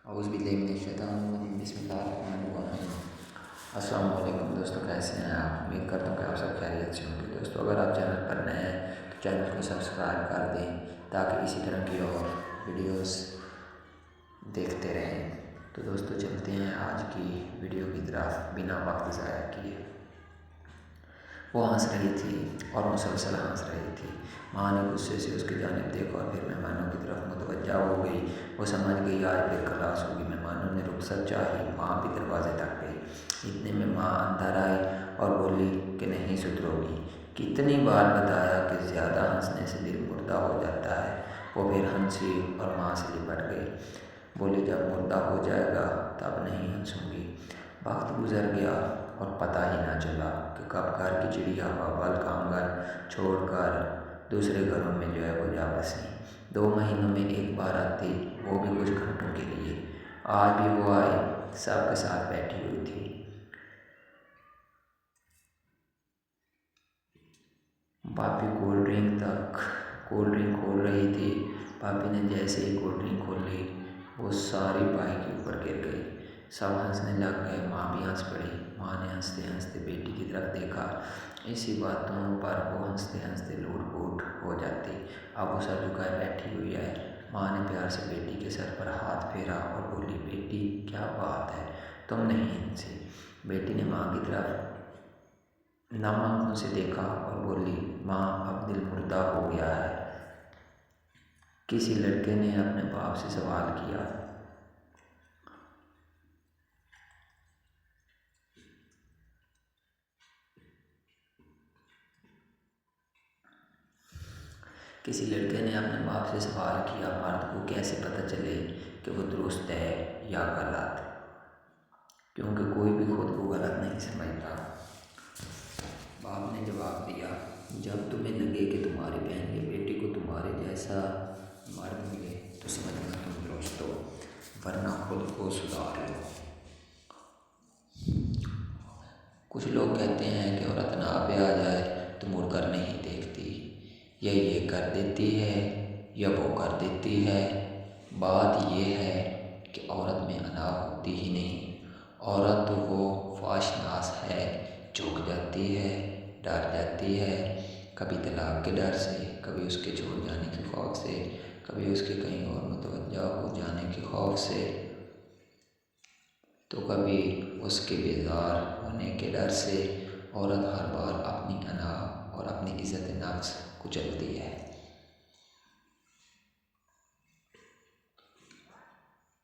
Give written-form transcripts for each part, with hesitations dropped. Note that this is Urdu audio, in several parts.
اعوذ باللہ من الشیطان الرجیم بسم اللہ الرحمن الرحیم۔ السلام علیکم دوستو، کیسے ہیں آپ؟ امید کرتا ہوں کہ آپ سب خیریت سے ہوں گے۔ دوستو اگر آپ چینل پر نئے ہیں تو چینل کو سبسکرائب کر دیں تاکہ اسی طرح کی اور ویڈیوز دیکھتے رہیں۔ تو دوستو چلتے ہیں آج کی ویڈیو کی طرف بنا وقت ضائع کیے۔ وہ ہنس رہی تھی اور مسلسل ہنس رہی تھی۔ ماں نے غصے سے اس کی جانب دیکھا اور پھر مہمانوں کی طرف متوجہ ہو گئی۔ وہ سمجھ گئی آج پھر کلاس ہوگی۔ مہمانوں نے رخصت چاہی، ماں بھی دروازے تک گئی۔ اتنے میں ماں اندر آئی اور بولی کہ نہیں سدھرو گی۔ کتنی بار بتایا کہ زیادہ ہنسنے سے دل مردہ ہو جاتا ہے۔ وہ پھر ہنسی اور ماں سے لپٹ گئی۔ بولی جب مردہ ہو جائے گا تب نہیں ہنسوں گی۔ وقت گزر گیا اور پتہ ہی نہ چلا کہ کب گھر کی چڑیا بل کانگن چھوڑ کر دوسرے گھروں میں وہ جا بسی۔ 2 مہینوں میں ایک بار آتی، وہ بھی کچھ گھنٹوں کے لیے۔ آج بھی وہ آئی، سب کے ساتھ بیٹھی ہوئی تھی۔ پاپی کولڈ ڈرنک کھول رہی تھی۔ پاپی نے جیسے ہی کولڈ ڈرنک کھولی وہ ساری پائی کے اوپر گر گئی۔ سب ہنسنے لگ گئے، ماں بھی ہنس پڑی۔ ماں نے ہنستے ہنستے بیٹی کی طرف دیکھا۔ اسی باتوں پر وہ ہنستے ہنستے لوٹ پوٹ ہو جاتی۔ اب وہ سر جھکائے بیٹھی ہوئی ہے۔ ماں نے پیار سے بیٹی کے سر پر ہاتھ پھیرا اور بولی بیٹی کیا بات ہے، تم نہیں ہنسی؟ بیٹی نے ماں کی طرف نم آنکھوں سے دیکھا اور بولی ماں اب دل مردہ ہو گیا ہے۔ کسی لڑکے نے اپنے باپ سے سوال کیا۔ کسی لڑکے نے اپنے باپ سے سوال کیا مرد کو کیسے پتہ چلے کہ وہ درست ہے یا غلط؟ کیونکہ کوئی بھی خود کو غلط نہیں سمجھتا۔ باپ نے جواب دیا جب تمہیں لگے کہ تمہاری بہن یا بیٹی کو تمہارے جیسا مرد ملے تو سمجھنا تم درست ہو، ورنہ خود کو سدھار لو۔ کچھ لوگ کہتے ہیں کہ عورت ناپ پہ آ جائے تو مڑ کر نہیں دیکھتی، یا یہ کر دیتی ہے یا وہ کر دیتی ہے۔ بات یہ ہے کہ عورت میں انا ہوتی ہی نہیں۔ عورت وہ فحش ہے، چونک جاتی ہے، ڈر جاتی ہے، کبھی طلاق کے ڈر سے، کبھی اس کے چھوڑ جانے کے خوف سے، کبھی اس کے کہیں اور متوجہ ہو جانے کے خوف سے، تو کبھی اس کے بیزار ہونے کے ڈر سے۔ عورت ہر بار اپنی انا اور اپنی عزت نفس کچلتی ہے۔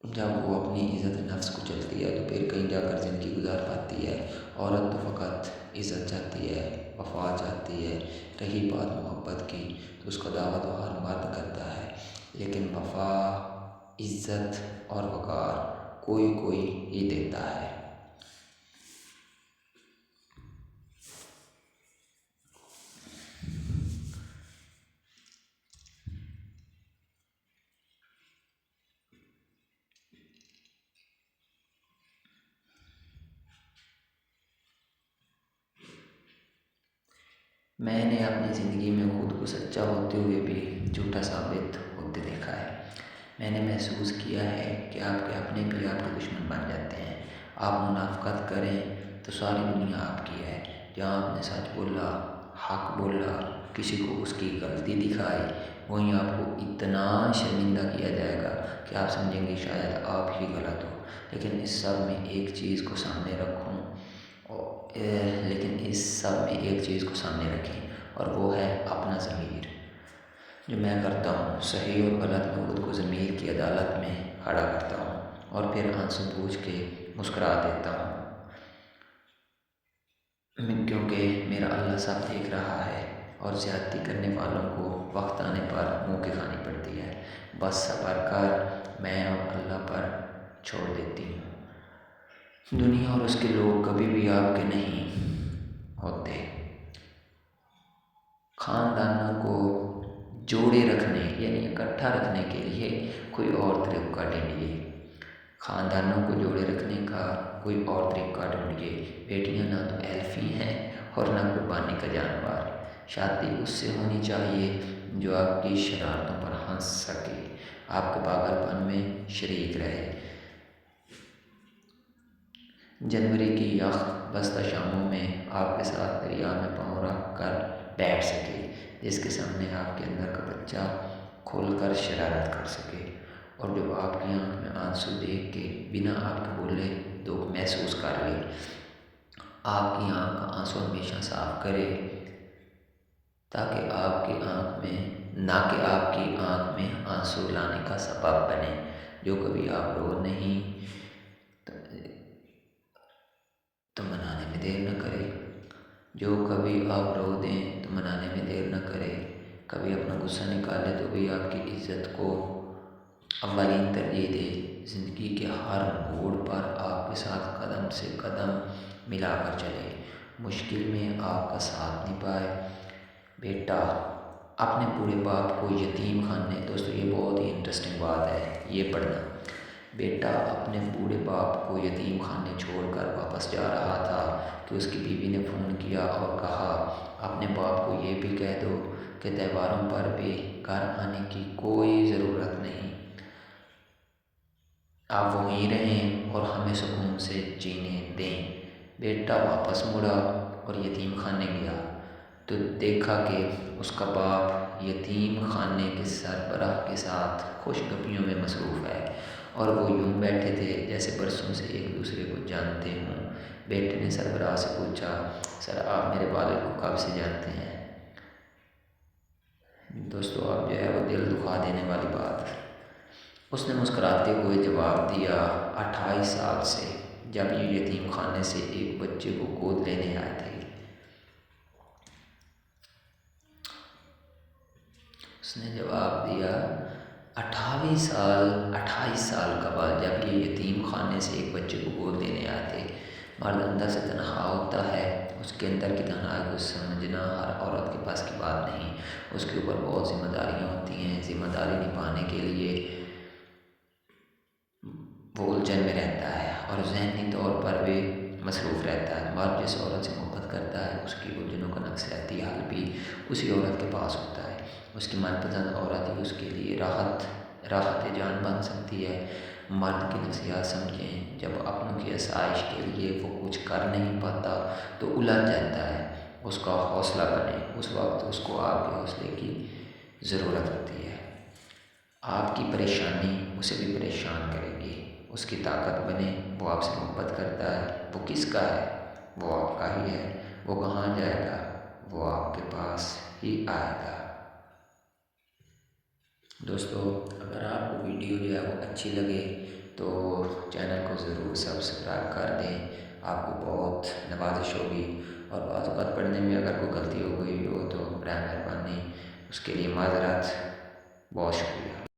جب وہ اپنی عزت نفس کچلتی ہے تو پھر کہیں جا کر زندگی گزار پاتی ہے۔ عورت تو فقط عزت چاہتی ہے، وفا چاہتی ہے۔ رہی بات محبت کی تو اس کا دعویٰ تو ہر مرد کرتا ہے، لیکن وفا، عزت اور وقار کوئی کوئی ہی دیتا ہے۔ میں نے اپنی زندگی میں خود کو سچا ہوتے ہوئے بھی جھوٹا ثابت ہوتے دیکھا ہے۔ میں نے محسوس کیا ہے کہ آپ کے اپنے بھی آپ کے دشمن بن جاتے ہیں۔ آپ منافقت کریں تو ساری دنیا آپ کی ہے۔ جہاں آپ نے سچ بولا، حق بولا، کسی کو اس کی غلطی دکھائی، وہیں آپ کو اتنا شرمندہ کیا جائے گا کہ آپ سمجھیں گے شاید آپ ہی غلط ہو۔ لیکن اس سب میں ایک چیز کو سامنے رکھیں اور وہ ہے اپنا ضمیر۔ جو میں کرتا ہوں صحیح اور غلط میں خود کو ضمیر کی عدالت میں کھڑا کرتا ہوں اور پھر آنسو پوچھ کے مسکرا دیتا ہوں، کیونکہ میرا اللہ سب دیکھ رہا ہے اور زیادتی کرنے والوں کو وقت آنے پر منہ کی کھانی پڑتی ہے۔ بس صبر کر، میں اور اللہ پر چھوڑ دیتی ہوں۔ دنیا اور اس کے لوگ کبھی بھی آپ کے نہیں ہوتے۔ خاندانوں کو جوڑے رکھنے یعنی اکٹھا رکھنے کے لیے کوئی اور طریقہ ڈھونڈیے۔ خاندانوں کو جوڑے رکھنے کا کوئی اور طریقہ ڈھونڈیے۔ بیٹیاں نہ تو ایلفی ہیں اور نہ قربانی کا جانور۔ شادی اس سے ہونی چاہیے جو آپ کی شرارتوں پر ہنس سکے، آپ کے پاگل پن میں شریک رہے۔ جنوری کی یخ بستہ شاموں میں آپ کے ساتھ دریا میں پاؤں رکھ کر بیٹھ سکے، جس کے سامنے آپ کے اندر کا بچہ کھول کر شرارت کر سکے، اور جو آپ کی آنکھ میں آنسو دیکھ کے بنا آپ کے بولے دکھ محسوس کر لے، آپ کی آنکھ کا آنسو ہمیشہ صاف کرے، تاکہ آپ کی آنکھ میں نہ کہ آپ کی آنکھ میں آنسو لانے کا سبب بنے۔ جو کبھی آپ رو نہیں تو منانے میں دیر نہ کرے، جو کبھی آپ رو دیں تو منانے میں دیر نہ کرے، کبھی اپنا غصہ نکالے تو بھی آپ کی عزت کو اولین ترجیح دے، زندگی کے ہر موڑ پر آپ کے ساتھ قدم سے قدم ملا کر چلے، مشکل میں آپ کا ساتھ نبھائے۔ بیٹا اپنے بوڑھے باپ کو یتیم خانے، دوستو یہ بہت ہی انٹرسٹنگ بات ہے یہ پڑھنا۔ بیٹا اپنے بوڑھے باپ کو یتیم خانے چھوڑ کر واپس جا رہا تھا کہ اس کی بیوی نے فون کیا اور کہا، اپنے باپ کو یہ بھی کہہ دو کہ تہواروں پر بھی گھر آنے کی کوئی ضرورت نہیں، آپ وہیں رہیں اور ہمیں سکون سے جینے دیں۔ بیٹا واپس مڑا اور یتیم خانے گیا تو دیکھا کہ اس کا باپ یتیم خانے کے سربراہ کے ساتھ خوش گپیوں میں مصروف ہے، اور وہ یوں بیٹھے تھے جیسے برسوں سے ایک دوسرے کو جانتے ہوں۔ بیٹے نے سربراہ سے پوچھا، سر آپ میرے والد کو کب سے جانتے ہیں؟ دوستو اب جو ہے وہ دل دکھا دینے والی بات ہے۔ اس نے مسکراتے ہوئے جواب دیا، 28 سال سے، جب یہ یتیم خانے سے ایک بچے کو گود لینے آئے تھے۔ اس نے جواب دیا، 28 سال کا بعد جب یہ یتیم خانے سے ایک بچے کو گود لینے آئے تھے۔ مرد اندر سے تنہا ہوتا ہے، اس کے اندر کی تنہائی کو سمجھنا ہر عورت کے پاس کی بات نہیں، اس کے اوپر بہت ذمہ داریاں ہوتی ہیں، ذمہ داری نبھانے کے لیے وہ الجھن میں رہتا ہے اور ذہنی طور پر بھی مصروف رہتا ہے۔ مرد جس عورت سے محبت کرتا ہے اس کی الجھنوں کا نفسیاتی حل بھی اسی عورت کے پاس ہوتا ہے، اس کی من پسند عورت ہی اس کے لیے راحت جان بن سکتی ہے۔ مرد کی نفسیات سمجھیں، جب اپنوں کی آسائش کے لیے وہ کچھ کر نہیں پاتا تو الجھ جاتا ہے، اس کا حوصلہ بنے، اس وقت اس کو آپ کے حوصلے کی ضرورت ہوتی ہے۔ آپ کی پریشانی اسے بھی پریشان کرے گی، اس کی طاقت بنے، وہ آپ سے محبت کرتا ہے، وہ کس کا ہے؟ وہ آپ کا ہی ہے، وہ کہاں جائے گا؟ وہ آپ کے پاس ہی آئے گا۔ دوستو اگر آپ کو ویڈیو جو ہے وہ اچھی لگے تو چینل کو ضرور سبسکرائب کر دیں، آپ کو بہت نوازش ہوگی، اور بعض اوقات پڑھنے میں اگر کوئی غلطی ہو گئی ہو تو برائے مہربانی اس کے لیے معذرت، بہت شکریہ۔